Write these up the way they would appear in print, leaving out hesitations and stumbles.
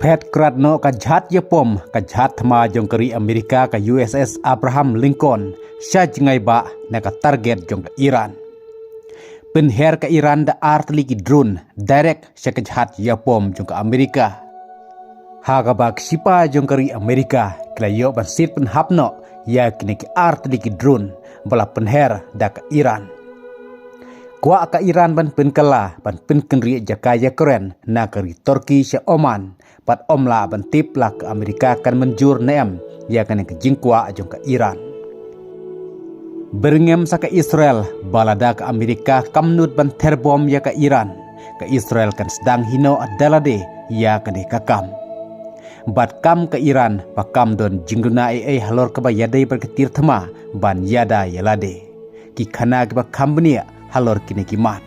Pet kradno kajhat Yapom kajhat thama jongkari Amerika ka USS Abraham Lincoln sya jengai ba na ka target jong ka Iran. Penher ka Iran da artli ki drone direct sya kajhat Yapom jong ka Amerika. Haga bak sipa jongkari Amerika klayo ban sit pen hapno ya kini ki artli ki drone bala penher da ka Iran. Kwa ka Iran ban penkala ban penkenri jakaya keren na kari Turki sya Oman pat omla ban tip la ke Amerika kan menjur neam ya kan ke jingkwa jong ke Iran. Berngem sa ke Israel balada ke Amerika kamnut ban terbom ya ke Iran. Ke Israel kan sedang hino adalade ya kan kakam. Bat kam ke Iran pakam don jingguna halor ke ba yadai berketir thema ban yada yalade. Ki khana ke ba kambnia halor kini kimat.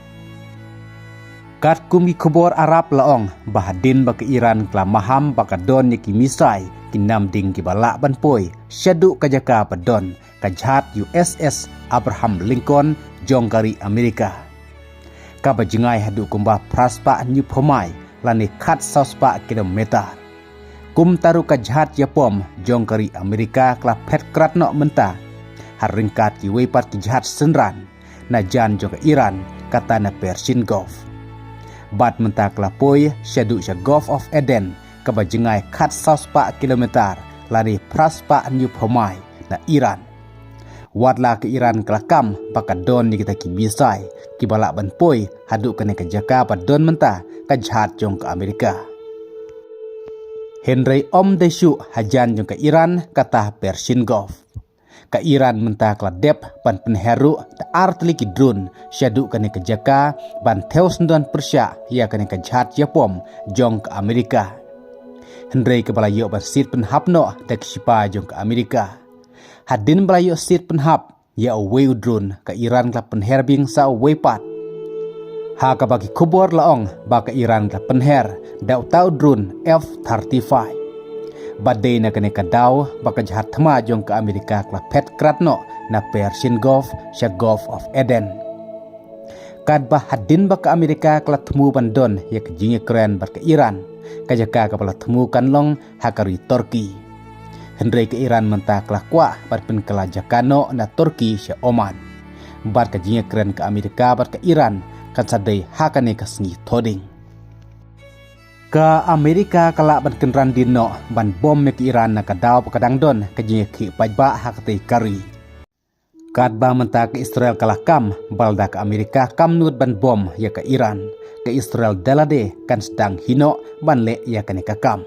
Kat kumi kubor Arab laong bahadin baka Iran kla maham baka don ki misai kinam ding ki bala ban poi syadu kajaka padon kajhat USS Abraham Lincoln jongkari Amerika. Ka bajengai hadu kumba praspa new phomai lani khat sauspa kilometer. Kum taru kajhat Yapom jongkari Amerika kla phet kratno menta haringkat ki wepat kajhat senran na jan jong Iran kata na Persian Gulf. Bat mentak lapoi syadu sya Gulf of Eden kebajengai kat 100 kilometer lari praspa new phomai na Iran. Wadla ke Iran kelakam baka don ni kita ki bisai ki balak ban poi hadu kene ke jaka pa don menta ka jhat jong ke Amerika. Henry Om Desu hajan jong ke Iran kata Persian Gulf. Ka Iran mentak la dep ban penheru da artli ki drone syadu kane ke jaka ban theus don persya ya kane ke jhat Yapom jong ke Amerika. Hendrei ke balayo ban sit penhapno da sipa jong ke Amerika. Hadin balayo sit penhap ya away drone ke Iran la penher bing sa away pat. Ha ka bagi kubor laong ba ke Iran la penher da utau drone F-35. Badai na kene kadaw baka jahat thama jong ke Amerika kla pet kratno na Persian Gulf sya Gulf of Eden. Kad bah hadin baka Amerika kla themu bandon ya ke jinge keren bar ke Iran kajaka kapala themu kanlong hakari Turki. Hendrei ke Iran menta kla kwa bar pen kala jakano na Turki sya Oman. Bar ke jinge keren ke Amerika bar ke Iran kan sadai hakane ke sengi thoding. Ka Amerika kala ban kenran dino ban bom mek Iran na kadaw pakadang don kajing ki pajba hakte kari. Kad ba menta ke Israel kala kam balda ke Amerika kamnut ban bom ya ke Iran ke Israel dalade kan sedang hino ban le ya ke kam.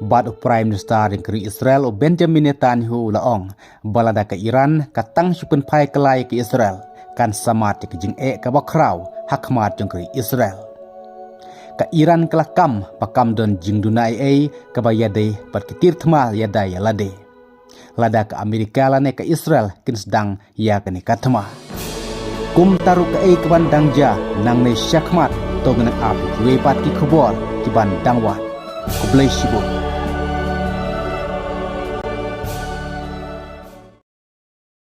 Bad Prime Minister yang keri Israel Benjamin Netanyahu laong balada ke Iran katang syupun pai kelai ke Israel kan samat ke jing ke bakraw hakmat jong keri Israel. Ka Iran kelakam pakam don jingduna kabayade perkitir thmal yada yalade. Lada ke Amerika lane ke Israel kin sedang ya kene katma. Kum taru ke keban dangja nang ne syakmat to ngena api wepat ki khobor ki ban dangwat. Kublai sibuk.